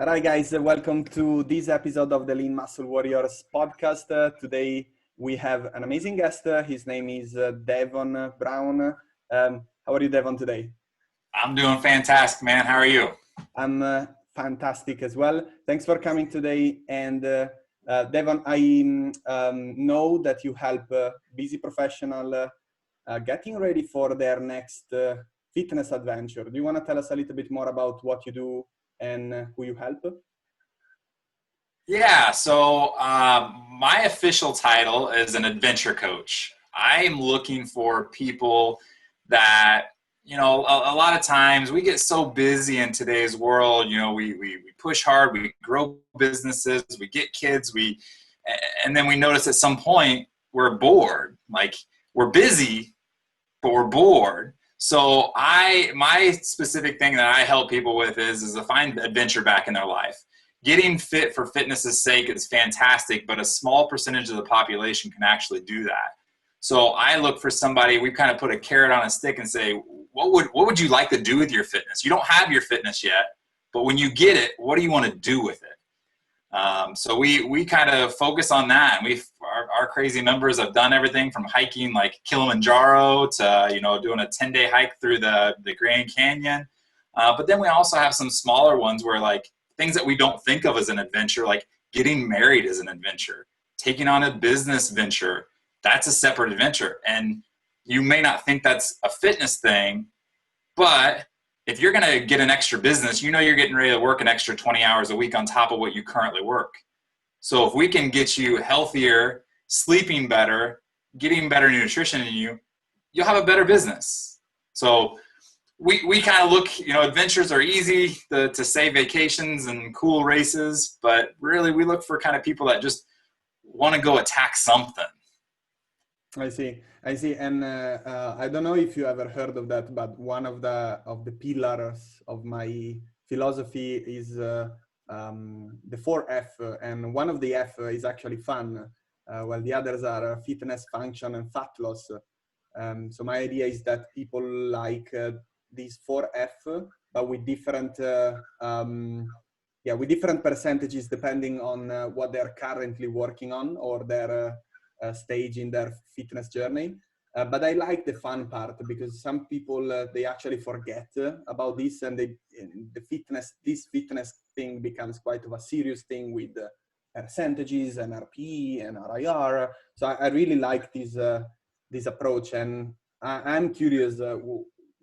All right, guys, welcome to this episode of the Lean Muscle Warriors podcast. Today we have an amazing guest. His name is Devon Brown. How are you, Devon, today? I'm doing fantastic, man. How are you? I'm fantastic as well. Thanks for coming today. And Devon, I know that you help busy professional getting ready for their next fitness adventure. Do you want to tell us a little bit more about what you do and who you help? Yeah, so my official title is an adventure coach. I'm looking for people that, a lot of times we get so busy in today's world. We push hard, we grow businesses, we get kids, and then we notice at some point we're bored. Like, we're busy, but we're bored. So my specific thing that I help people with is to find adventure back in their life. Getting fit for fitness's sake is fantastic, but a small percentage of the population can actually do that. So I look for somebody, we kind of put a carrot on a stick and say, what would you like to do with your fitness? You don't have your fitness yet, but when you get it, what do you want to do with it? So we kind of focus on that, and our crazy members have done everything from hiking like Kilimanjaro to doing a 10-day hike through the Grand Canyon. But then we also have some smaller ones where, like, things that we don't think of as an adventure, like getting married is an adventure, taking on a business venture, that's a separate adventure. And you may not think that's a fitness thing, but if you're going to get an extra business, you're getting ready to work an extra 20 hours a week on top of what you currently work. So if we can get you healthier, sleeping better, getting better nutrition in you, you'll have a better business. So we kind of look, adventures are easy to say, vacations and cool races, but really we look for kind of people that just want to go attack something. I see. And I don't know if you ever heard of that, but one of the pillars of my philosophy is the 4F, and one of the F is actually fun, while the others are fitness, function, and fat loss. So my idea is that people like these 4F, but with different percentages depending on what they're currently working on or their stage in their fitness journey. But I like the fun part, because some people they actually forget about this, and this fitness thing becomes quite of a serious thing with percentages and RPE and RIR. So I really like this approach, and I'm curious.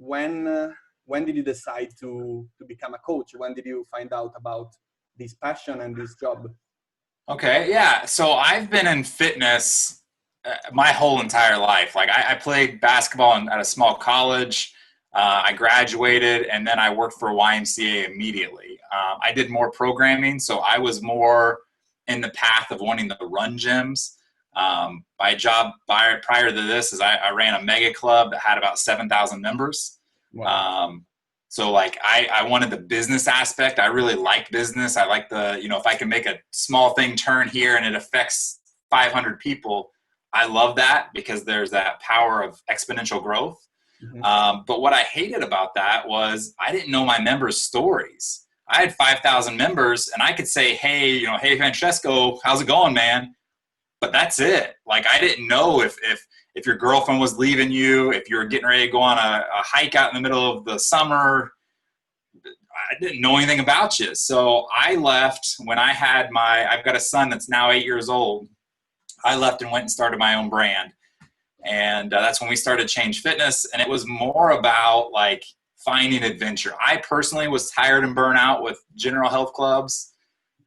When did you decide to become a coach? When did you find out about this passion and this job? Okay, yeah. So I've been in fitness my whole entire life. Like, I played basketball at a small college. I graduated, and then I worked for YMCA immediately. I did more programming, so I was more in the path of wanting to run gyms. My job prior to this is I ran a mega club that had about 7,000 members. Wow. So like I wanted the business aspect. I really like business. I like if I can make a small thing turn here and it affects 500 people, I love that, because there's that power of exponential growth. Mm-hmm. But what I hated about that was I didn't know my members' stories. I had 5,000 members, and I could say, hey, hey, Francesco, how's it going, man? But that's it. Like, I didn't know if your girlfriend was leaving you, if you were getting ready to go on a hike out in the middle of the summer. I didn't know anything about you. So I left when I've got a son that's now 8 years old. I left and went and started my own brand. And that's when we started Change Fitness. And it was more about like finding adventure. I personally was tired and burnt out with general health clubs.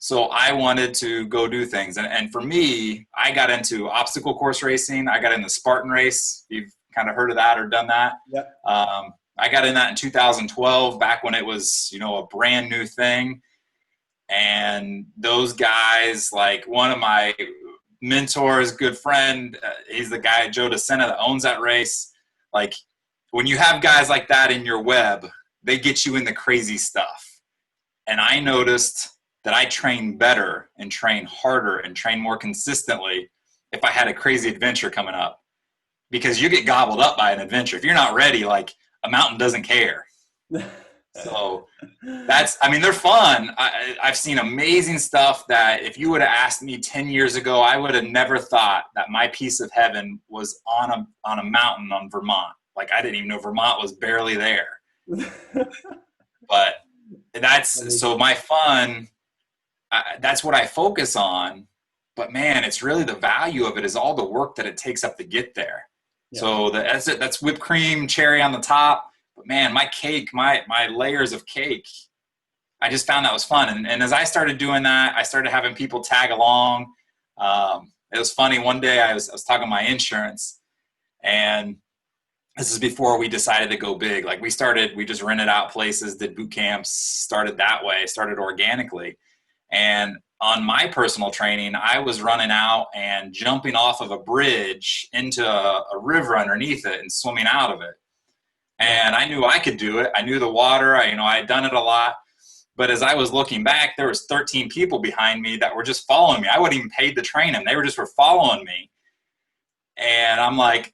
So I wanted to go do things. And for me, I got into obstacle course racing. I got in the Spartan race. You've kind of heard of that or done that. Yeah. I got in that in 2012, back when it was, a brand new thing. And those guys, like one of my mentors, good friend, he's the guy, Joe DeSena, that owns that race. Like, when you have guys like that in your web, they get you in the crazy stuff. And I noticed that I train better and train harder and train more consistently if I had a crazy adventure coming up, because you get gobbled up by an adventure. If you're not ready, like, a mountain doesn't care. So I mean, they're fun. I've seen amazing stuff that if you would have asked me 10 years ago, I would have never thought that my piece of heaven was on a mountain on Vermont. Like, I didn't even know Vermont was barely there. But so my fun, that's what I focus on. But man, it's really the value of it is all the work that it takes up to get there. Yeah. So that's whipped cream, cherry on the top. But man, my cake, my layers of cake, I just found that was fun. And as I started doing that, I started having people tag along. It was funny. One day I was talking my insurance, and this is before we decided to go big. Like we just rented out places, did boot camps, started that way, started organically. And on my personal training, I was running out and jumping off of a bridge into a river underneath it and swimming out of it. And I knew I could do it. I knew the water. I had done it a lot. But as I was looking back, there was 13 people behind me that were just following me. I wasn't even paid to train them. They were following me. And I'm like,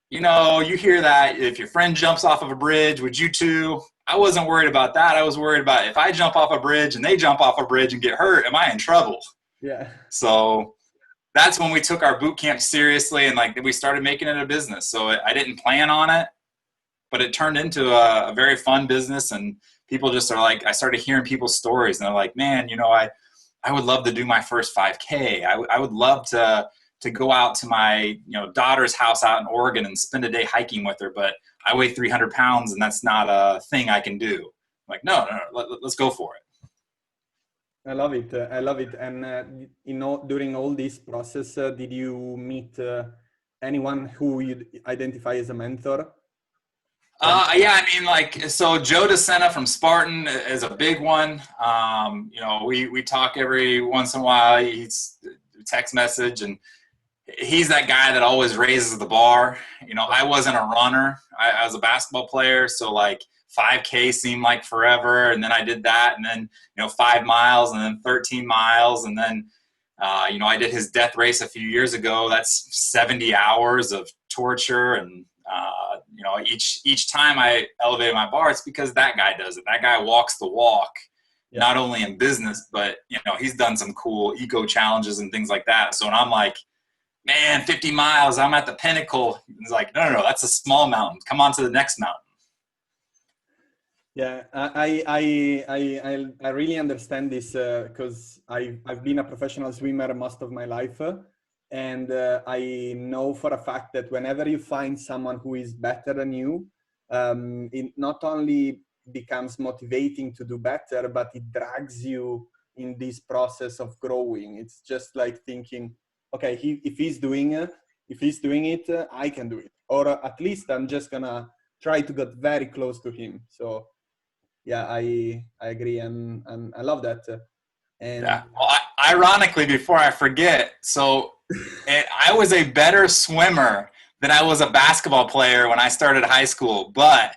you hear that if your friend jumps off of a bridge, would you too? I wasn't worried about that. I was worried about if I jump off a bridge and they jump off a bridge and get hurt, am I in trouble? Yeah. So that's when we took our boot camp seriously, and we started making it a business. So I didn't plan on it, but it turned into a very fun business, and people just are like, I started hearing people's stories, and they're like, man, I would love to do my first 5K. I would love to go out to my daughter's house out in Oregon and spend a day hiking with her, but I weigh 300 pounds and that's not a thing I can do. I'm like, no, let's go for it. I love it. And during all this process, did you meet anyone who you'd identify as a mentor? Yeah, I mean, so Joe DeSena from Spartan is a big one. We talk every once in a while. He's text message, and he's that guy that always raises the bar. I wasn't a runner. I was a basketball player, so 5K seemed like forever, and then I did that, and then 5 miles, and then 13 miles, and then I did his death race a few years ago. That's 70 hours of torture, and each time I elevated my bar, it's because that guy does it. That guy walks the walk. Yeah. Not only in business, but he's done some cool eco challenges and things like that. So when I'm like, man, 50 miles, I'm at the pinnacle. He's like, no, that's a small mountain. Come on to the next mountain. Yeah, I really understand this because I've been a professional swimmer most of my life. And I know for a fact that whenever you find someone who is better than you, it not only becomes motivating to do better, but it drags you in this process of growing. It's just like thinking, okay, if he's doing it, I can do it. Or at least I'm just gonna try to get very close to him. So yeah, I agree, and I love that. And yeah. Well, ironically, before I forget, so I was a better swimmer than I was a basketball player when I started high school. But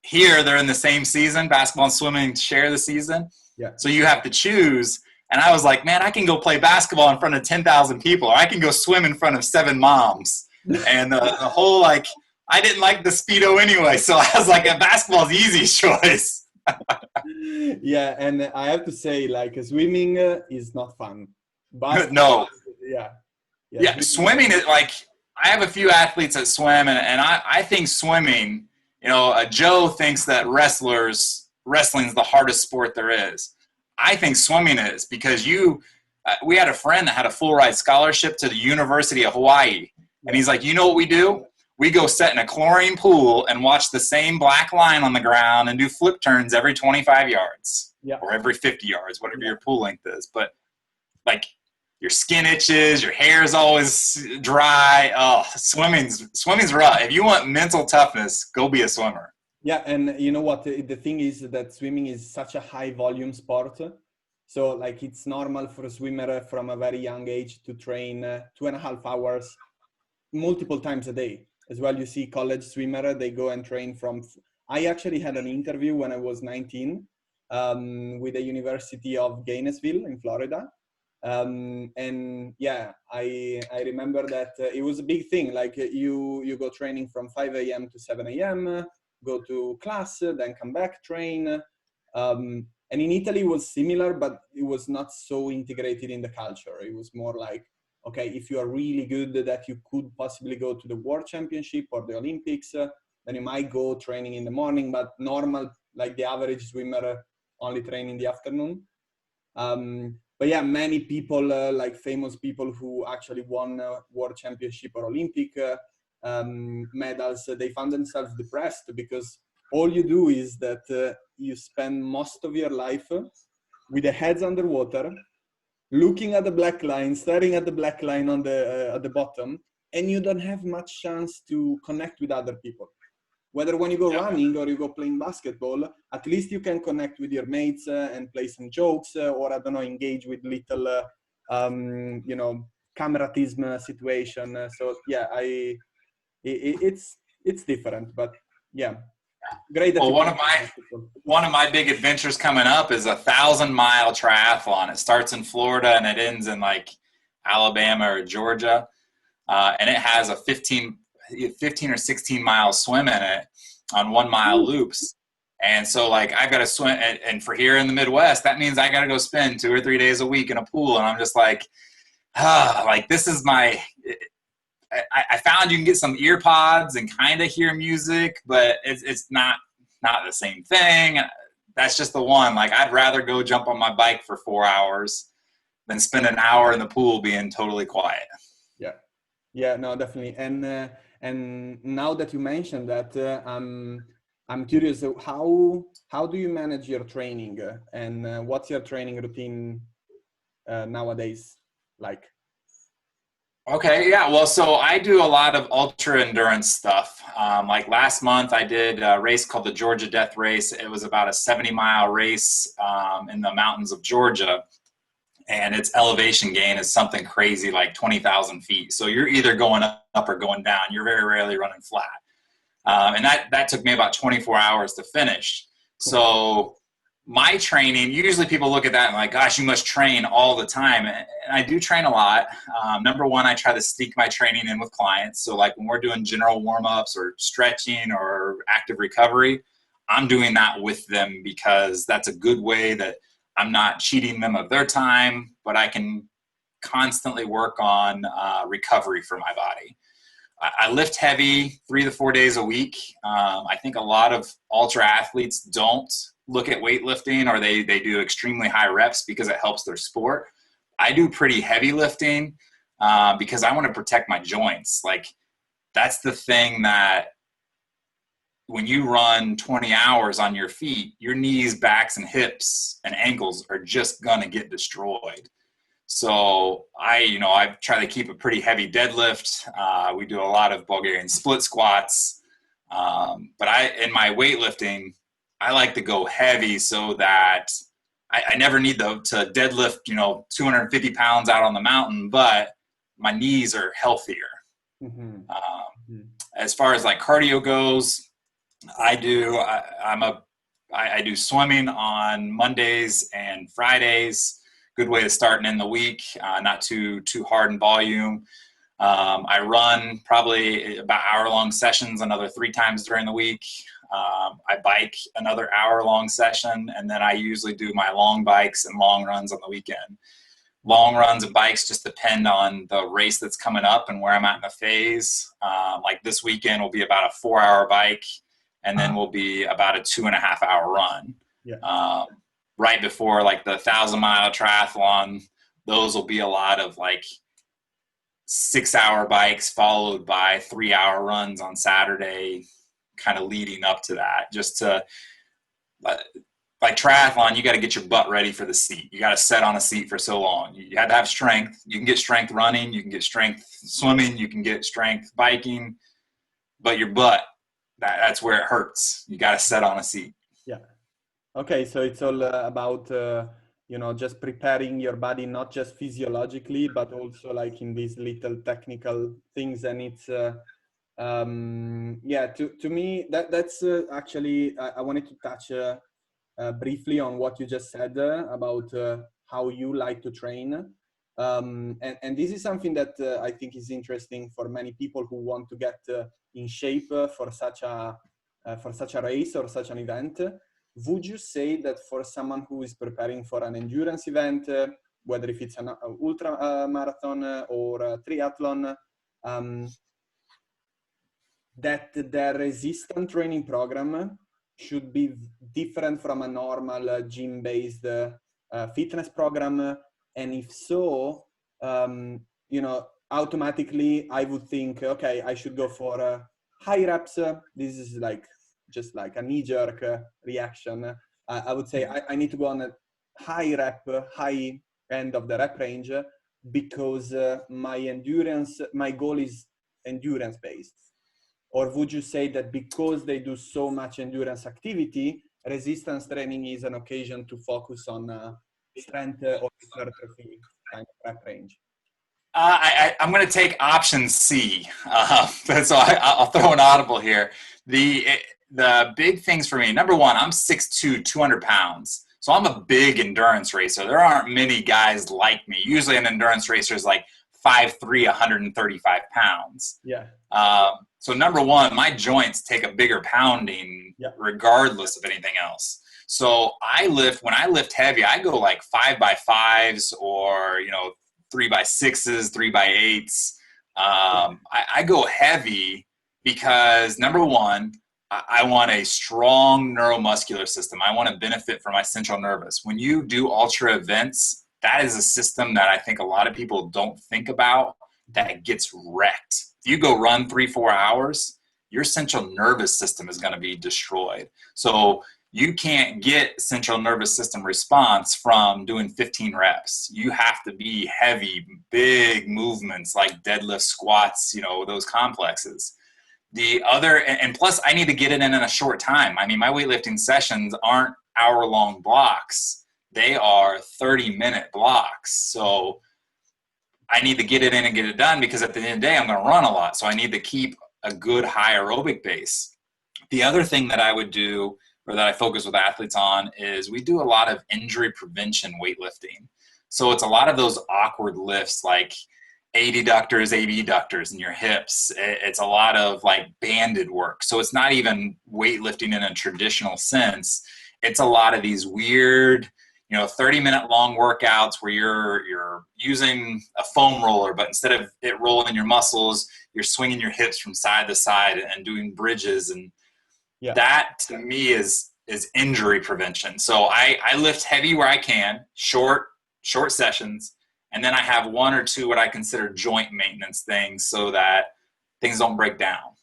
here they're in the same season. Basketball and swimming share the season. Yeah. So you have to choose. And I was like, man, I can go play basketball in front of 10,000 people, or I can go swim in front of 7 moms. And the whole, I didn't like the Speedo anyway. So I was like, basketball's the easiest choice. Yeah, and I have to say, swimming is not fun. No. Yeah, swimming is I have a few athletes that swim, and I think swimming, Joe thinks that wrestling's the hardest sport there is. I think swimming is, because we had a friend that had a full ride scholarship to the University of Hawaii, and he's like, you know what we do? We go sit in a chlorine pool and watch the same black line on the ground and do flip turns every 25 yards or every 50 yards, whatever your pool length is. But your skin itches, your hair is always dry. Oh, swimming's rough. If you want mental toughness, go be a swimmer. Yeah, and you know what? The thing is that swimming is such a high volume sport. So it's normal for a swimmer from a very young age to train 2.5 hours multiple times a day. As well, you see college swimmer, they go and train I actually had an interview when I was 19 with the University of Gainesville in Florida. And yeah, I remember that it was a big thing. You go training from 5 a.m. to 7 a.m., go to class, then come back, train. And in Italy it was similar, but it was not so integrated in the culture. It was more like, okay, if you are really good that you could possibly go to the World Championship or the Olympics, then you might go training in the morning, but normal, like the average swimmer only train in the afternoon. But yeah, many people, like famous people who actually won World Championship or Olympic medals, they found themselves depressed because all you do is that you spend most of your life with the heads underwater, looking at the black line, staring at the black line on the at the bottom, and you don't have much chance to connect with other people. Whether when you go running or you go playing basketball, at least you can connect with your mates and play some jokes, or I don't know, engage with little, you know, camaratism situation. So yeah, it's different, but yeah, great that Well, you one of my big adventures coming up is a 1,000-mile triathlon. It starts in Florida and it ends in like Alabama or Georgia, and it has a 15 or 16 mile swim in it on 1 mile loops. And so like I've got to swim, and for here in the Midwest, that means I got to go spend 2 or 3 days a week in a pool. And I'm just like, like this is my. I found you can get some ear pods and kind of hear music, but it's not the same thing. That's just the one. Like I'd rather go jump on my bike for 4 hours than spend an hour in the pool being totally quiet. Yeah, no, definitely. And now that you mentioned that, I'm curious, how do you manage your training and what's your training routine nowadays like? Okay, yeah. Well, so I do a lot of ultra endurance stuff. Like last month, I did a race called the Georgia Death Race. It was about a 70-mile race in the mountains of Georgia. And its elevation gain is something crazy like 20,000 feet. So you're either going up or going down. You're very rarely running flat. And that took me about 24 hours to finish. So my training, usually people look at that and like, gosh, you must train all the time. And I do train a lot. Number one, I try to sneak my training in with clients. So like when we're doing general warm-ups or stretching or active recovery, I'm doing that with them because that's a good way that I'm not cheating them of their time, but I can constantly work on recovery for my body. I lift heavy 3 to 4 days a week. I think a lot of ultra athletes don't look at weightlifting, or they do extremely high reps because it helps their sport. I do pretty heavy lifting because I want to protect my joints. Like that's the thing that when you run 20 hours on your feet, your knees, backs, and hips and ankles are just going to get destroyed. So I try to keep a pretty heavy deadlift. We do a lot of Bulgarian split squats. But in my weightlifting, I like to go heavy so that I never need to deadlift, 250 pounds out on the mountain, but my knees are healthier. Mm-hmm. As far as like cardio goes, I do swimming on Mondays and Fridays. Good way to start and end the week, not too hard in volume. I run probably about hour-long sessions another 3 times during the week. I bike another hour-long session, and then I usually do my long bikes and long runs on the weekend. Long runs and bikes just depend on the race that's coming up and where I'm at in the phase. Like this weekend will be about a 4-hour bike, and then will be about a 2.5-hour run. Yeah. Right before like the 1,000-mile triathlon, those will be a lot of like 6-hour bikes followed by 3-hour runs on Saturday, kind of leading up to that. Just to like triathlon, you got to get your butt ready for the seat. You got to sit on a seat for so long. You have to have strength. You can get strength running, you can get strength swimming, you can get strength biking, but your butt, that's where it hurts. You got to sit on a seat. Yeah. Okay, so it's all about just preparing your body, not just physiologically, but also like in these little technical things. And it's to me that's actually I wanted to touch briefly on what you just said about how you like to train. And this is something that I think is interesting for many people who want to get in shape for such a race or such an event. would you say that for someone who is preparing for an endurance event, whether if it's an ultra marathon or a triathlon, that the resistance training program should be different from a normal gym-based fitness program? And if so, you know, automatically I would think, okay, I should go for high reps. This is like just like a knee-jerk reaction. I would say I need to go on a high rep, high end of the rep range because my goal is endurance-based. Or would you say that because they do so much endurance activity, resistance training is an occasion to focus on strength or hypertrophy kind of rep range? I'm going to take option C. So I'll throw an audible here. The big things for me, number one, I'm 6'2", 200 pounds. So I'm a big endurance racer. There aren't many guys like me. Usually an endurance racer is like 5'3", 135 pounds. Yeah. So number one, my joints take a bigger pounding regardless of anything else. So when I lift heavy, I go like 5x5s or, 3x6s, 3x8s. I go heavy because number one, I want a strong neuromuscular system. I want to benefit from my central nervous. When you do ultra events, that is a system that I think a lot of people don't think about that gets wrecked. If you go run 3-4 hours, your central nervous system is going to be destroyed. So you can't get central nervous system response from doing 15 reps. You have to be heavy, big movements like deadlift, squats, those complexes. The other, and plus I need to get it in a short time. I mean, my weightlifting sessions aren't hour-long blocks. They are 30-minute blocks. So I need to get it in and get it done because at the end of the day, I'm going to run a lot. So I need to keep a good high aerobic base. The other thing that I would do, or that I focus with athletes on, is we do a lot of injury prevention weightlifting. So it's a lot of those awkward lifts like adductors, abductors in your hips. It's a lot of like banded work. So it's not even weightlifting in a traditional sense. It's a lot of these weird, 30-minute long workouts where you're using a foam roller, but instead of it rolling your muscles, you're swinging your hips from side to side and doing bridges. And that to me is injury prevention. So I lift heavy where I can, short sessions. And then I have one or two what I consider joint maintenance things so that things don't break down.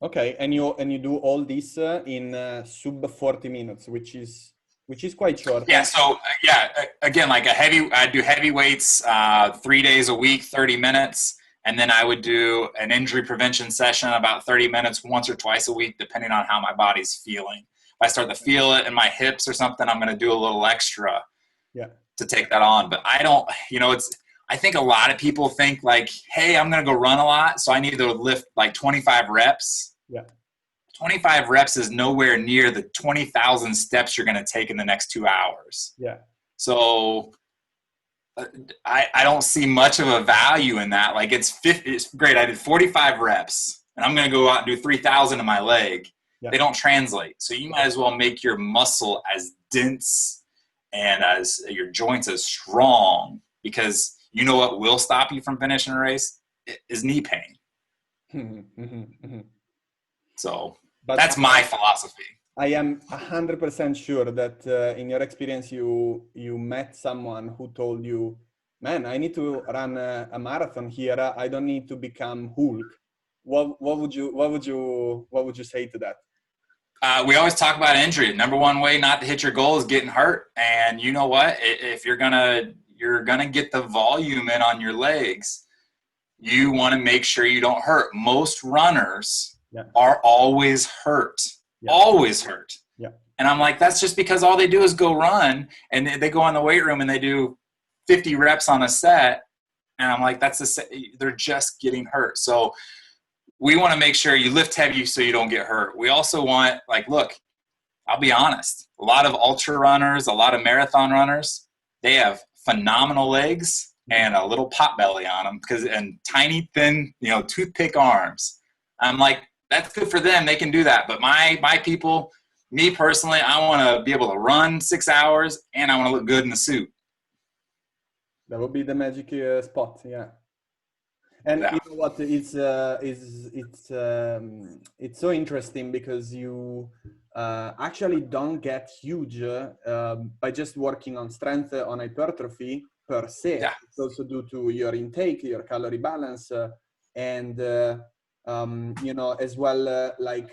Okay, and you do all this in sub 40 minutes, which is quite short. Yeah. So again, like I do heavy weights 3 days a week, 30 minutes, and then I would do an injury prevention session about 30 minutes once or twice a week, depending on how my body's feeling. If I start to feel it in my hips or something, I'm going to do a little extra. To take that on. But I don't, I think a lot of people think like, hey, I'm going to go run a lot, so I need to lift like 25 reps. 25 reps is nowhere near the 20,000 steps you're going to take in the next 2 hours. So I don't see much of a value in that. Like it's great. I did 45 reps and I'm going to go out and do 3,000 in my leg. They don't translate. So you might as well make your muscle as dense and as your joints as strong, because you know what will stop you from finishing a race is knee pain. So that's my philosophy. I am 100% sure that in your experience, you met someone who told you, man, I need to run a marathon here. I don't need to become Hulk. What would you say to that? We always talk about injury. Number one way not to hit your goal is getting hurt. And you know what? If you're gonna get the volume in on your legs, you want to make sure you don't hurt. Most runners are always hurt. Always hurt. And I'm like, that's just because all they do is go run and they go in the weight room and they do 50 reps on a set. And I'm like, they're just getting hurt. So we want to make sure you lift heavy so you don't get hurt. We also want, look, I'll be honest. A lot of ultra runners, a lot of marathon runners, they have phenomenal legs and a little pot belly on them and tiny, thin, toothpick arms. I'm like, that's good for them. They can do that. But my people, Me personally, I want to be able to run 6 hours and I want to look good in the suit. That would be the magic spot, yeah. And Yeah. you know what? It's so interesting because you actually don't get huge by just working on strength on hypertrophy per se. Yeah. It's also due to your intake, your calorie balance, and you know, as well, like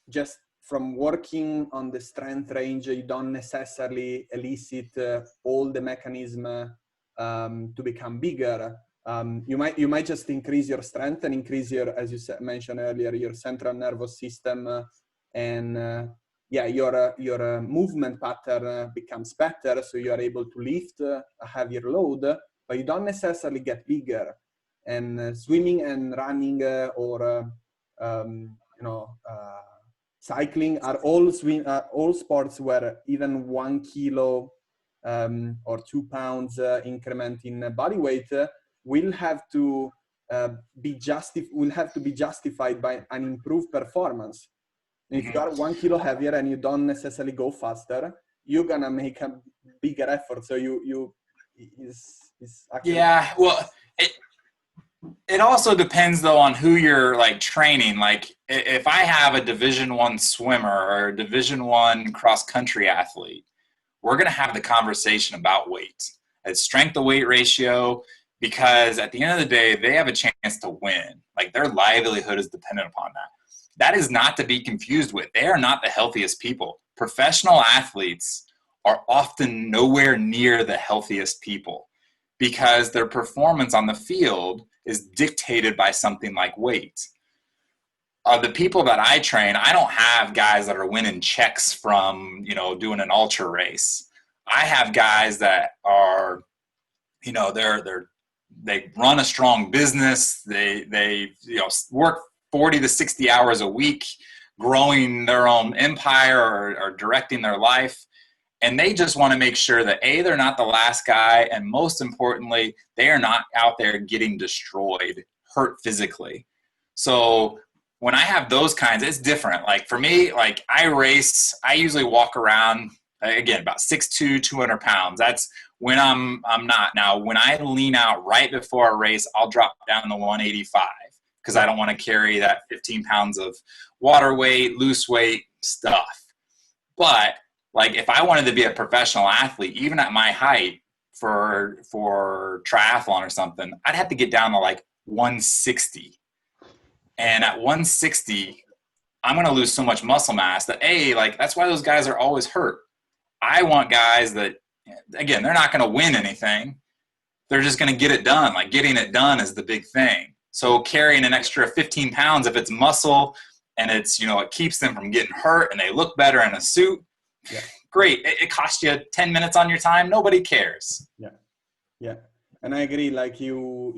just from working on the strength range, you don't necessarily elicit all the mechanism to become bigger. You might just increase your strength and increase your, as you mentioned earlier, your central nervous system, and yeah, your movement pattern becomes better, so you are able to lift a heavier load, but you don't necessarily get bigger. And swimming and running or you know, cycling are all sports where even 1 kilo or 2 pounds increment in body weight will have to be justified by an improved performance. If you are 1 kilo heavier and you don't necessarily go faster, you're gonna make a bigger effort. So is actually, Yeah. Well, it also depends though on who you're like training. Like if I have a Division I swimmer or a Division I cross country athlete, we're going to have the conversation about weight. It's strength to weight ratio, because at the end of the day, they have a chance to win. Like their livelihood is dependent upon that. That is not to be confused with. They are not the healthiest people. Professional athletes are often nowhere near the healthiest people because their performance on the field is dictated by something like weight. The people that I train, I don't have guys that are winning checks from, you know, doing an ultra race. I have guys that are, you know, they run a strong business. They you know, work 40 to 60 hours a week, growing their own empire or directing their life. And they just want to make sure that A, they're not the last guy. And most importantly, they are not out there getting destroyed, hurt physically. So when I have those kinds, it's different. Like for me, like I race, I usually walk around, again, about 6'2", 200 pounds. That's when I'm not. Now, when I lean out right before a race, I'll drop down to 185 because I don't want to carry that 15 pounds of water weight, loose weight stuff. But like if I wanted to be a professional athlete, even at my height for triathlon or something, I'd have to get down to like 160. And at 160, I'm going to lose so much muscle mass that like that's why those guys are always hurt. I want guys that, again, they're not going to win anything. They're just going to get it done. Like getting it done is the big thing. So carrying an extra 15 pounds, if it's muscle and it's, you know, it keeps them from getting hurt and they look better in a suit. Yeah. Great. It costs you 10 minutes on your time. Nobody cares. Yeah. Yeah. And I agree. Like you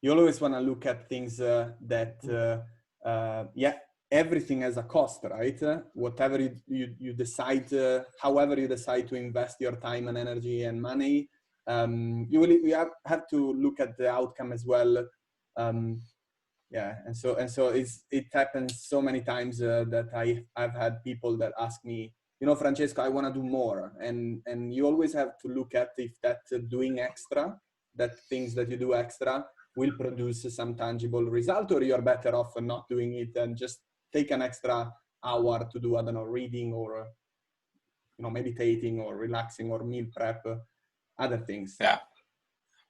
always want to look at things that, everything has a cost, right? Whatever you decide, however you decide to invest your time and energy and money, you have to look at the outcome as well. Yeah, and so it happens so many times that I've had people that ask me, you know, Francesco, I want to do more, and you always have to look at if that doing extra, that things that you do extra will produce some tangible result, or you're better off not doing it and just take an extra hour to do, I don't know, reading or, you know, meditating or relaxing or meal prep, other things. Yeah.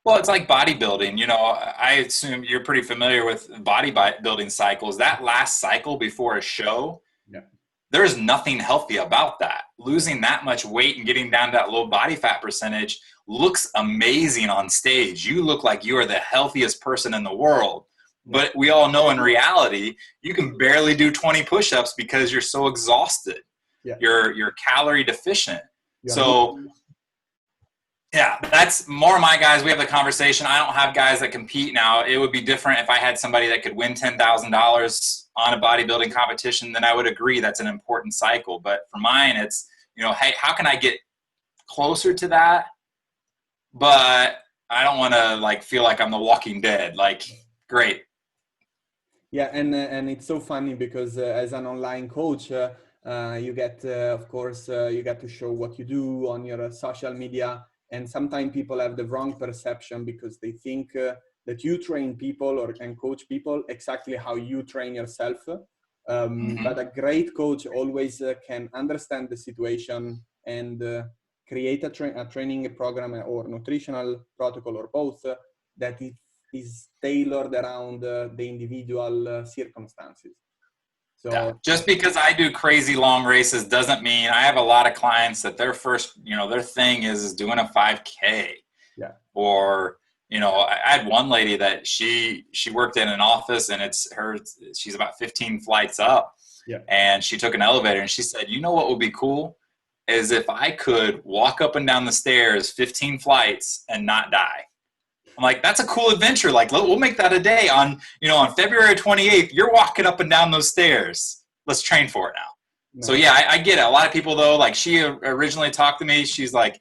Well, it's like bodybuilding. You know, I assume you're pretty familiar with bodybuilding cycles. That last cycle before a show, there's nothing healthy about that. Losing that much weight and getting down to that low body fat percentage looks amazing on stage. You look like you are the healthiest person in the world. But we all know in reality, you can barely do 20 push-ups because you're so exhausted. Yeah. You're calorie deficient. Yeah. So yeah, that's more of my guys. We have the conversation. I don't have guys that compete now. It would be different if I had somebody that could win $10,000 on a bodybuilding competition, then I would agree that's an important cycle. But for mine, it's, you know, hey, how can I get closer to that? But I don't want to like feel like I'm the Walking Dead. Like, great. Yeah, and it's so funny because as an online coach, You get, of course, you get to show what you do on your social media. And sometimes people have the wrong perception because they think that you train people and coach people exactly how you train yourself. But a great coach always can understand the situation and create a training program or nutritional protocol or both that it is tailored around the individual circumstances. So yeah. Just because I do crazy long races doesn't mean I have a lot of clients that their first, their thing is doing a 5K. Yeah. Or, I had one lady that she worked in an office and she's about 15 flights up. Yeah. And she took an elevator and she said, you know what would be cool is if I could walk up and down the stairs 15 flights and not die. I'm like, that's a cool adventure. Like, we'll make that a day on February 28th, you're walking up and down those stairs. Let's train for it now. No. So yeah, I get it. A lot of people though, like she originally talked to me, she's like,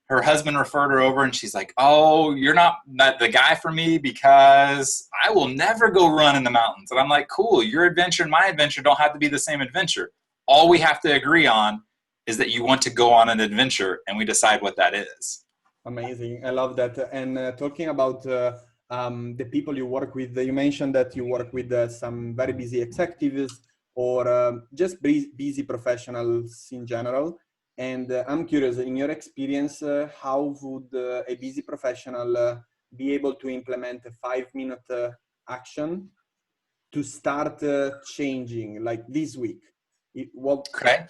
her husband referred her over and she's like, oh, you're not the guy for me because I will never go run in the mountains. And I'm like, cool, your adventure and my adventure don't have to be the same adventure. All we have to agree on is that you want to go on an adventure and we decide what that is. Amazing. I love that. And talking about the people you work with, you mentioned that you work with some very busy executives or just busy professionals in general. And I'm curious, in your experience, how would a busy professional be able to implement a 5-minute action to start changing, like this week? Okay.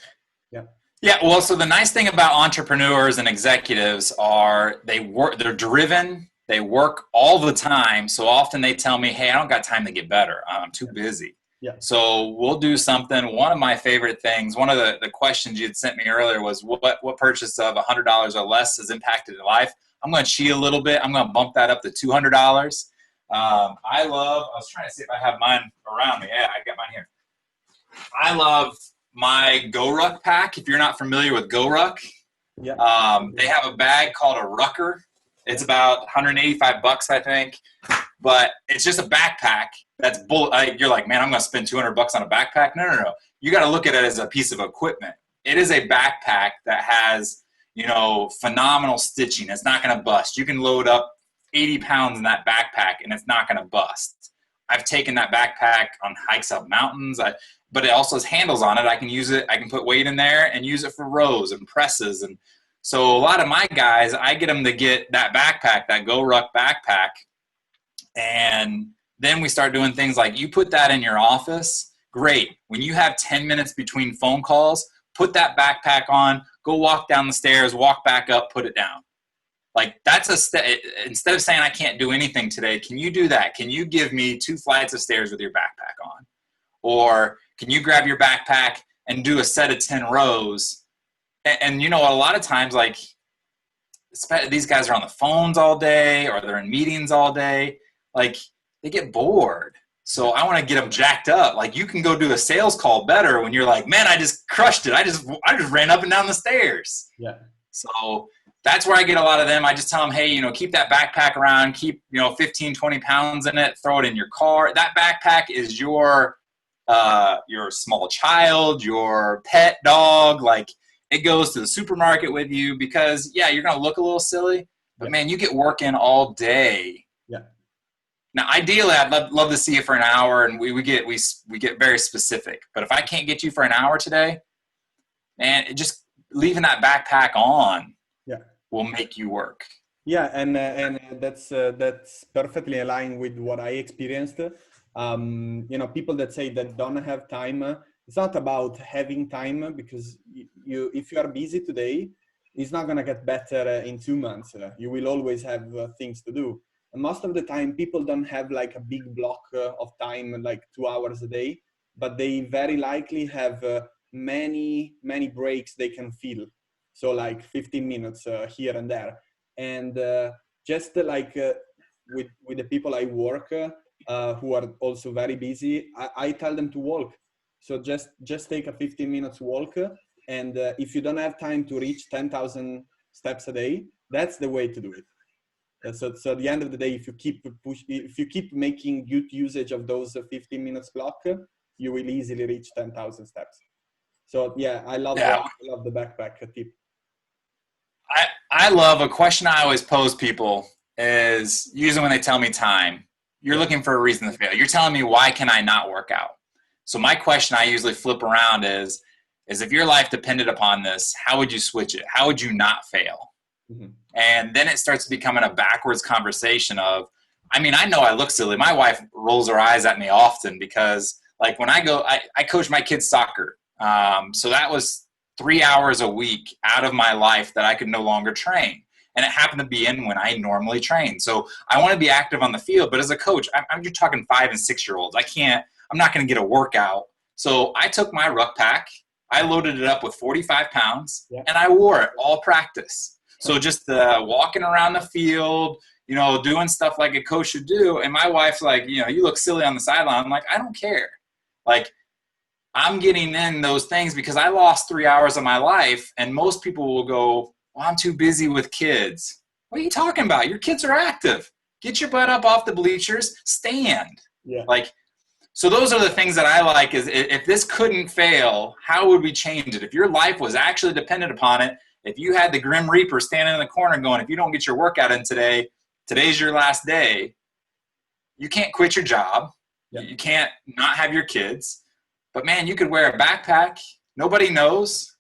Yeah. Yeah, well, so the nice thing about entrepreneurs and executives are they're driven, they work all the time. So often they tell me, hey, I don't got time to get better. I'm too busy. Yeah. So we'll do something. One of my favorite things, one of the questions you had sent me earlier was what purchase of $100 or less has impacted your life? I'm going to cheat a little bit. I'm going to bump that up to $200. I was trying to see if I have mine around me. Yeah, I got mine here. I love my GoRuck pack. If you're not familiar with GoRuck, they have a bag called a Rucker. It's about $185, I think, but it's just a backpack that's you're like, man, I'm going to spend $200 on a backpack. No. You got to look at it as a piece of equipment. It is a backpack that has, phenomenal stitching. It's not going to bust. You can load up 80 pounds in that backpack and it's not going to bust. I've taken that backpack on hikes up mountains. But it also has handles on it. I can use it. I can put weight in there and use it for rows and presses. And so a lot of my guys, I get them to get that backpack, that GoRuck backpack. And then we start doing things like you put that in your office. Great. When you have 10 minutes between phone calls, put that backpack on, go walk down the stairs, walk back up, put it down. Like that's instead of saying I can't do anything today, can you do that? Can you give me 2 flights of stairs with your backpack on? Or can you grab your backpack and do a set of 10 rows? And a lot of times, like, these guys are on the phones all day or they're in meetings all day. Like, they get bored. So I want to get them jacked up. Like, you can go do a sales call better when you're like, man, I just crushed it. I just ran up and down the stairs. Yeah. So that's where I get a lot of them. I just tell them, hey, keep that backpack around, keep, 15, 20 pounds in it, throw it in your car. That backpack is your small child, your pet dog. Like, it goes to the supermarket with you because, yeah, you're going to look a little silly, but man, you get work in all day. Yeah. Now, ideally, I'd love to see you for an hour, and we get very specific. But if I can't get you for an hour today, man, just leaving that backpack on will make you work. Yeah, and that's perfectly aligned with what I experienced. People that say that don't have time, it's not about having time, because if you are busy today, it's not going to get better in 2 months. You will always have things to do. And most of the time, people don't have like a big block of time, like 2 hours a day, but they very likely have many breaks they can fill. So like 15 minutes here and there. And just with the people I work who are also very busy, I tell them to walk. So just take a 15 minutes walk. And if you don't have time to reach 10,000 steps a day, that's the way to do it. So at the end of the day, if you keep making good usage of those 15 minutes block, you will easily reach 10,000 steps. So yeah, I love the backpack tip. I love a question I always pose people is usually when they tell me time, you're looking for a reason to fail. You're telling me, why can I not work out? So my question I usually flip around is if your life depended upon this, how would you switch it? How would you not fail? Mm-hmm. And then it starts becoming a backwards conversation of, I mean, I know I look silly. My wife rolls her eyes at me often because, like, when I go, I coach my kids soccer. So that was 3 hours a week out of my life that I could no longer train. And it happened to be in when I normally train. So I want to be active on the field, but as a coach, I'm just talking 5 and 6 year olds. I'm not going to get a workout. So I took my ruck pack, I loaded it up with 45 pounds, and I wore it all practice. So just walking around the field, you know, doing stuff like a coach should do. And my wife's like, you know, you look silly on the sideline. I'm like, I don't care. Like, I'm getting in those things because I lost 3 hours of my life. And most people will go, well, I'm too busy with kids. What are you talking about? Your kids are active. Get your butt up off the bleachers, stand. Yeah. Like, so those are the things that I like is if this couldn't fail, how would we change it? If your life was actually dependent upon it, if you had the Grim Reaper standing in the corner going, if you don't get your workout in today, today's your last day, you can't quit your job. Yeah. You can't not have your kids. But, man, you could wear a backpack. Nobody knows.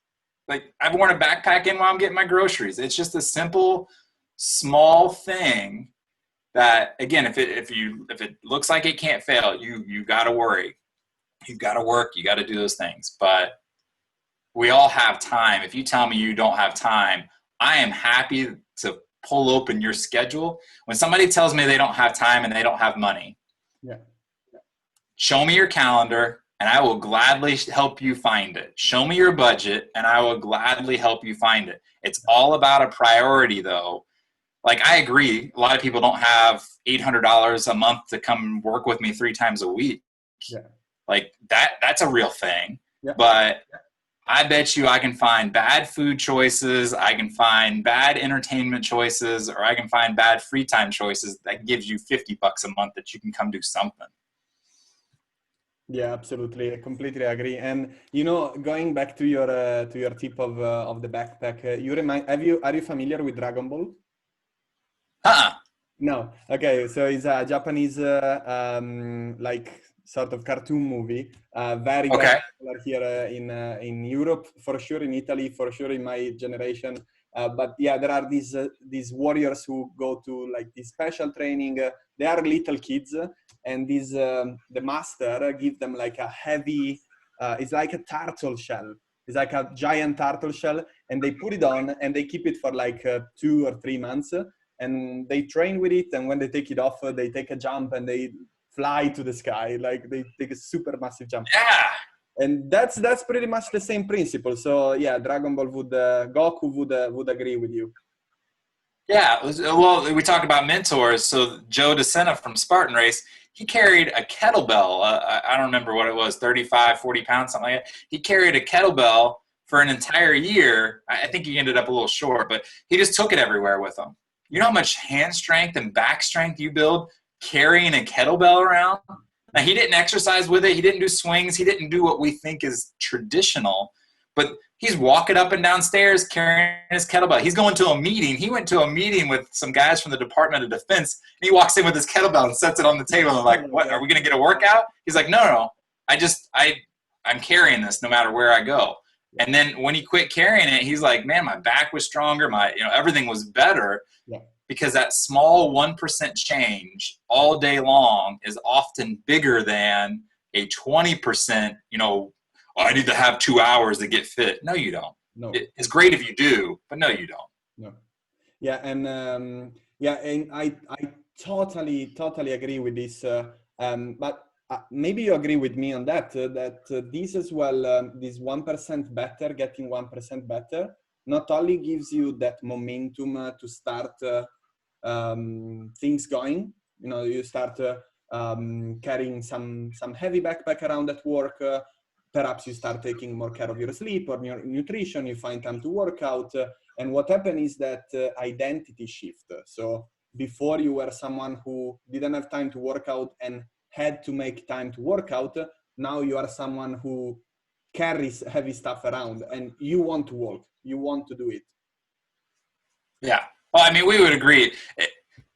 Like, I've worn a backpack in while I'm getting my groceries. It's just a simple, small thing that, again, if it looks like it can't fail, you got to worry. You got to work. You got to do those things. But we all have time. If you tell me you don't have time, I am happy to pull open your schedule. When somebody tells me they don't have time and they don't have money, show me your calendar and I will gladly help you find it. Show me your budget and I will gladly help you find it. It's all about a priority, though. Like, I agree, a lot of people don't have $800 a month to come work with me 3 times a week. Yeah. Like, that's a real thing. Yeah. But I bet you I can find bad food choices, I can find bad entertainment choices, or I can find bad free time choices that gives you $50 a month that you can come do something. Yeah, absolutely. I completely agree. And, you know, going back to your tip of the backpack, are you familiar with Dragon Ball? No. Okay. So it's a Japanese, like, sort of cartoon movie. Very popular here in Europe, for sure, in Italy, for sure in my generation. But yeah, there are these warriors who go to like this special training. They are little kids, and the master gives them like a heavy. It's like a turtle shell. It's like a giant turtle shell, and they put it on and they keep it for like 2 or 3 months, and they train with it. And when they take it off, they take a jump and they fly to the sky. Like, they take a super massive jump. Yeah. And that's pretty much the same principle. So yeah, Dragon Ball Goku would agree with you. Yeah, well, we talked about mentors. So Joe DeSena from Spartan Race, he carried a kettlebell. I don't remember what it was, 35, 40 pounds, something like that. He carried a kettlebell for an entire year. I think he ended up a little short, but he just took it everywhere with him. You know how much hand strength and back strength you build carrying a kettlebell around? Now, he didn't exercise with it. He didn't do swings. He didn't do what we think is traditional. But he's walking up and down stairs carrying his kettlebell. He's going to a meeting. He went to a meeting with some guys from the Department of Defense, and he walks in with his kettlebell and sets it on the table. And like, what, are we going to get a workout? He's like, no. I'm carrying this no matter where I go. And then when he quit carrying it, he's like, man, my back was stronger. Everything was better. Yeah. Because that small 1% change all day long is often bigger than a 20%, I need to have 2 hours to get fit. No, you don't. No. It's great if you do, but no, you don't. No. Yeah. And and I totally agree with this. But maybe you agree with me on that, this as well, this 1% better, getting 1% better, not only gives you that momentum to start things going. You start carrying some heavy backpack around at work. Perhaps you start taking more care of your sleep or your nutrition. You find time to work out. And what happened is that identity shift. So before you were someone who didn't have time to work out and had to make time to work out. Now you are someone who carry heavy stuff around, and you want to walk, you want to do it. Yeah. Well, I mean, we would agree.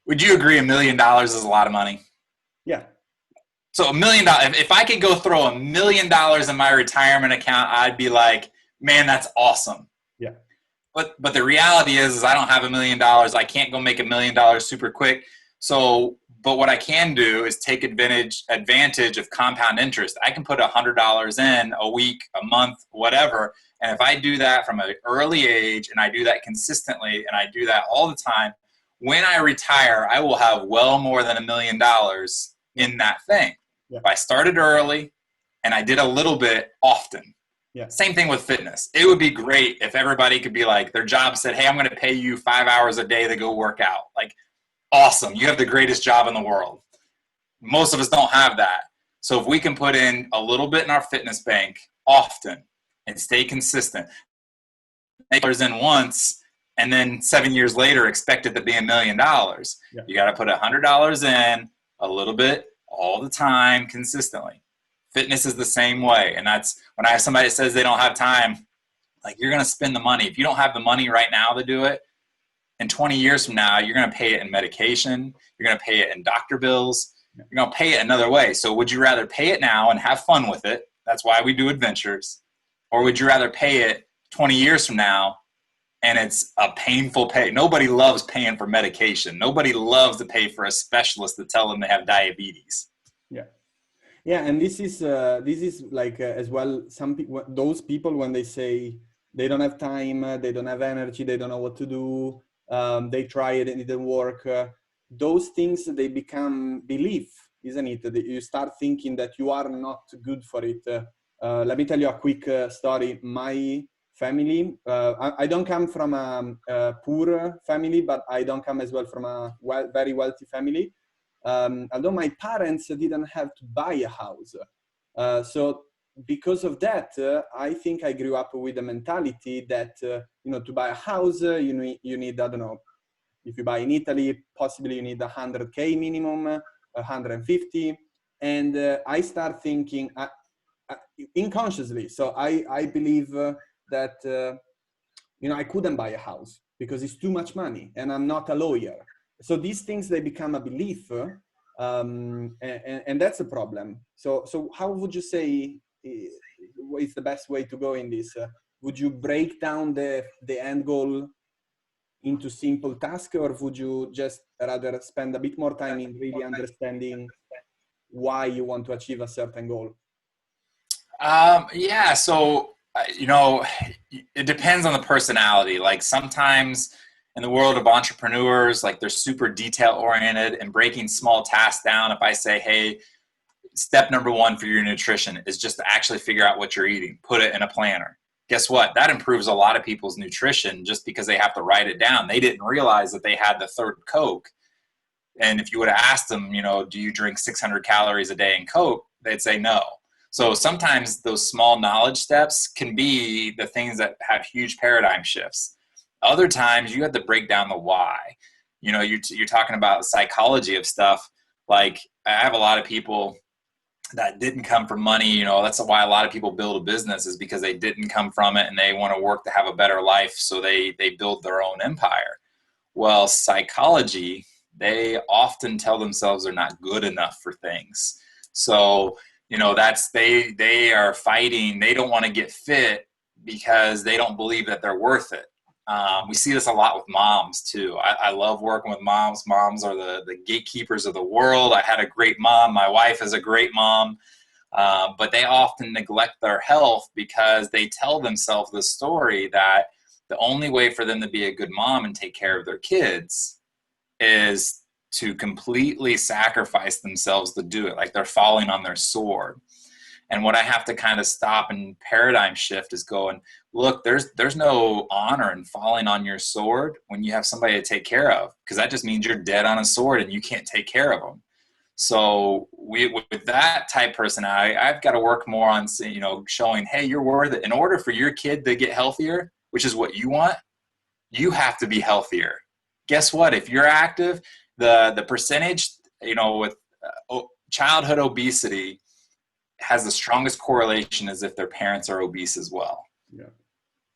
Would you agree $1 million is a lot of money? Yeah. So $1 million, if I could go throw $1 million in my retirement account, I'd be like, man, that's awesome. Yeah. But the reality is I don't have $1 million. I can't go make $1 million super quick. So, but what I can do is take advantage of compound interest. I can put $100 in a week, a month, whatever. And if I do that from an early age, and I do that consistently, and I do that all the time, when I retire, I will have well more than $1 million in that thing. Yeah. If I started early and I did a little bit often. Yeah. Same thing with fitness. It would be great if everybody could be like, their job said, hey, I'm going to pay you 5 hours a day to go work out. Like, awesome. You have the greatest job in the world. Most of us don't have that. So if we can put in a little bit in our fitness bank often and stay consistent, $1 in once, and then 7 years later expect it to be $1 million. Yeah. You got to put $100 in a little bit all the time consistently. Fitness is the same way. And that's when I have somebody that says they don't have time, like, you're going to spend the money. If you don't have the money right now to do it, in 20 years from now, you're going to pay it in medication. You're going to pay it in doctor bills. You're going to pay it another way. So would you rather pay it now and have fun with it? That's why we do adventures. Or would you rather pay it 20 years from now and it's a painful pay? Nobody loves paying for medication. Nobody loves to pay for a specialist to tell them they have diabetes. Yeah. Yeah, and this is like as well, some people, those people, when they say they don't have time, they don't have energy, they don't know what to do, they try it and it didn't work. Those things, they become belief, isn't it? That you start thinking that you are not good for it. Let me tell you a quick story. My family, I don't come from a poor family, but I don't come as well from a very wealthy family. Although my parents didn't have to buy a house. So because of that, I think I grew up with the mentality that, to buy a house, you need, I don't know, if you buy in Italy, possibly you need 100K minimum, 150. And I start thinking unconsciously. So I believe that, I couldn't buy a house because it's too much money and I'm not a lawyer. So these things, they become a belief, and that's a problem. So how would you say is the best way to go in this? Would you break down the end goal into simple tasks, or would you just rather spend a bit more time in really understanding why you want to achieve a certain goal? Yeah, so, it depends on the personality. Like, sometimes in the world of entrepreneurs, like, they're super detail oriented and breaking small tasks down. If I say, hey, step number 1 for your nutrition is just to actually figure out what you're eating, put it in a planner. Guess what? That improves a lot of people's nutrition just because they have to write it down. They didn't realize that they had the third Coke. And if you would have asked them, do you drink 600 calories a day in Coke? They'd say no. So sometimes those small knowledge steps can be the things that have huge paradigm shifts. Other times you have to break down the why. You're talking about the psychology of stuff. Like, I have a lot of people that didn't come from money. That's why a lot of people build a business, is because they didn't come from it and they want to work to have a better life. So they build their own empire. Well, psychology, they often tell themselves they're not good enough for things. So, they are fighting. They don't want to get fit because they don't believe that they're worth it. We see this a lot with moms too. I love working with moms. Moms are the gatekeepers of the world. I had a great mom. My wife is a great mom. But they often neglect their health because they tell themselves the story that the only way for them to be a good mom and take care of their kids is to completely sacrifice themselves to do it. Like, they're falling on their sword. And what I have to kind of stop and paradigm shift is going, look, there's no honor in falling on your sword when you have somebody to take care of, because that just means you're dead on a sword and you can't take care of them. So with that type personality, I've got to work more on, showing, hey, you're worth it. In order for your kid to get healthier, which is what you want, you have to be healthier. Guess what? If you're active, the percentage, with childhood obesity has the strongest correlation is if their parents are obese as well. Yeah.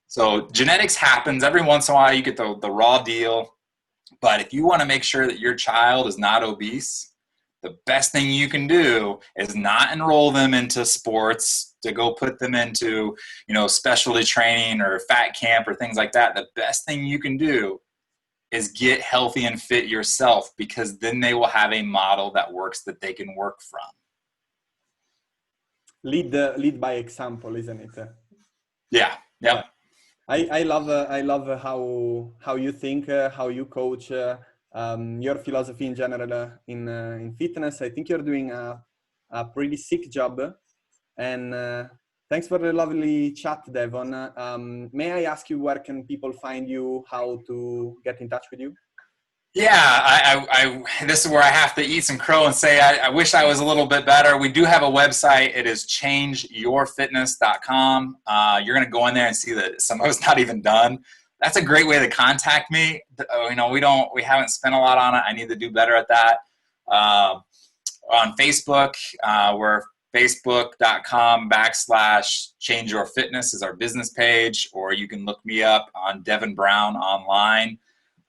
So genetics happens every once in a while. You get the raw deal. But if you want to make sure that your child is not obese, the best thing you can do is not enroll them into sports to go put them into, specialty training or fat camp or things like that. The best thing you can do is get healthy and fit yourself, because then they will have a model that works that they can work from. Lead by example, isn't it? Yeah. Yep. I love how you think, how you coach, your philosophy in general in fitness. I think you're doing a pretty sick job. And thanks for the lovely chat, Devon. May I ask you, where can people find you, how to get in touch with you? Yeah, I this is where I have to eat some crow and say I wish I was a little bit better. We do have a website. It is changeyourfitness.com. You're going to go in there and see that some of it's not even done. That's a great way to contact me. We haven't spent a lot on it. I need to do better at that. On Facebook, we're facebook.com/changeyourfitness is our business page, or you can look me up on Devon Brown online.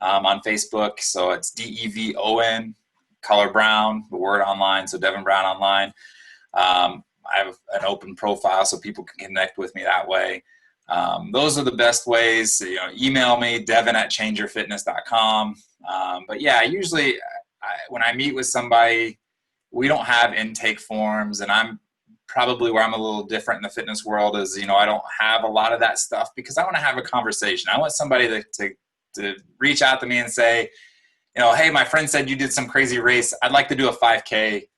On Facebook, so it's DEVON, color brown, the word online, so Devon Brown online. I have an open profile so people can connect with me that way. Those are the best ways. Email me, devon@changeyourfitness.com. But yeah, usually when I meet with somebody, we don't have intake forms, and I'm probably where I'm a little different in the fitness world is, I don't have a lot of that stuff because I want to have a conversation. I want somebody to reach out to me and say, hey, my friend said you did some crazy race. I'd like to do a 5K.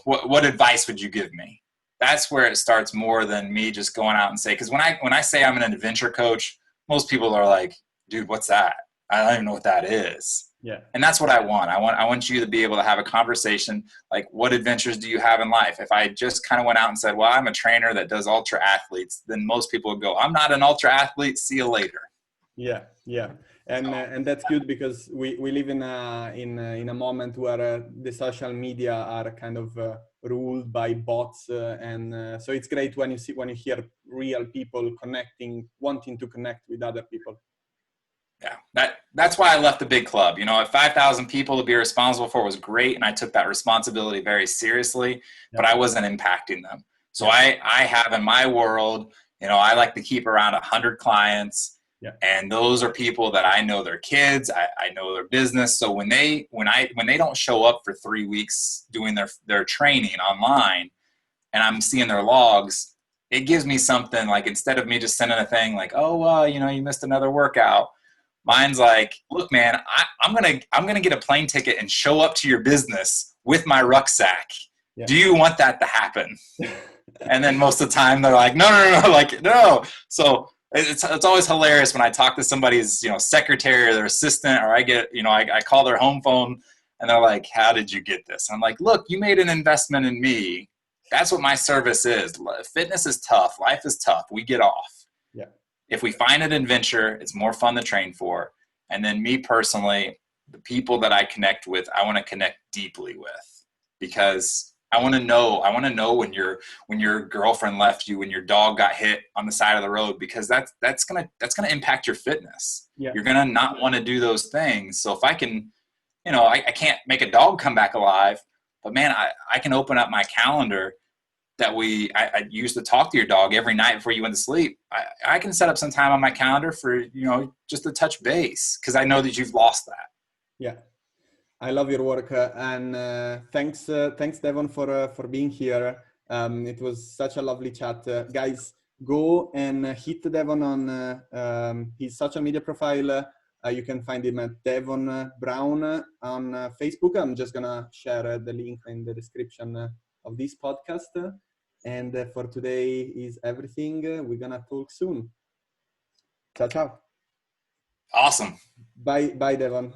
What advice would you give me? That's where it starts more than me just going out and say, because when I say I'm an adventure coach, most people are like, dude, what's that? I don't even know what that is. Yeah. And that's what I want. I want you to be able to have a conversation like, what adventures do you have in life? If I just kind of went out and said, well, I'm a trainer that does ultra athletes, then most people would go, I'm not an ultra athlete. See you later. Yeah. And that's good, because we live in a moment where the social media are kind of ruled by bots, and so it's great when you hear real people wanting to connect with other people. Yeah, that's why I left the big club. At 5,000 people to be responsible for was great, and I took that responsibility very seriously, but I wasn't impacting them. So I have in my world, I like to keep around 100 clients. Yeah. And those are people that I know their kids, I know their business. So when they don't show up for 3 weeks doing their training online, and I'm seeing their logs, it gives me something. Like, instead of me just sending a thing like, you missed another workout, mine's like, look, man, I'm gonna get a plane ticket and show up to your business with my rucksack. Yeah. Do you want that to happen? And then most of the time they're like, no, like, no. So it's always hilarious when I talk to somebody's, secretary or their assistant, or I get, I call their home phone and they're like, how did you get this? I'm like, look, you made an investment in me. That's what my service is. Fitness is tough. Life is tough. We get off. Yeah. If we find an adventure, it's more fun to train for. And then me personally, the people that I connect with, I want to connect deeply with, because I want to know when your girlfriend left you, when your dog got hit on the side of the road, because that's gonna impact your fitness. Yeah. You're gonna not want to do those things. So if I can, I can't make a dog come back alive, but man, I can open up my calendar that I used to talk to your dog every night before you went to sleep. I can set up some time on my calendar for, just to touch base, because I know that you've lost that. Yeah. I love your work, and thanks Devon for being here. It was such a lovely chat. Guys, go and hit Devon on his social media profile. You can find him at Devon Brown on Facebook. I'm just gonna share the link in the description of this podcast. And for today is everything. We're gonna talk soon. Ciao, ciao. Awesome. Bye, Devon.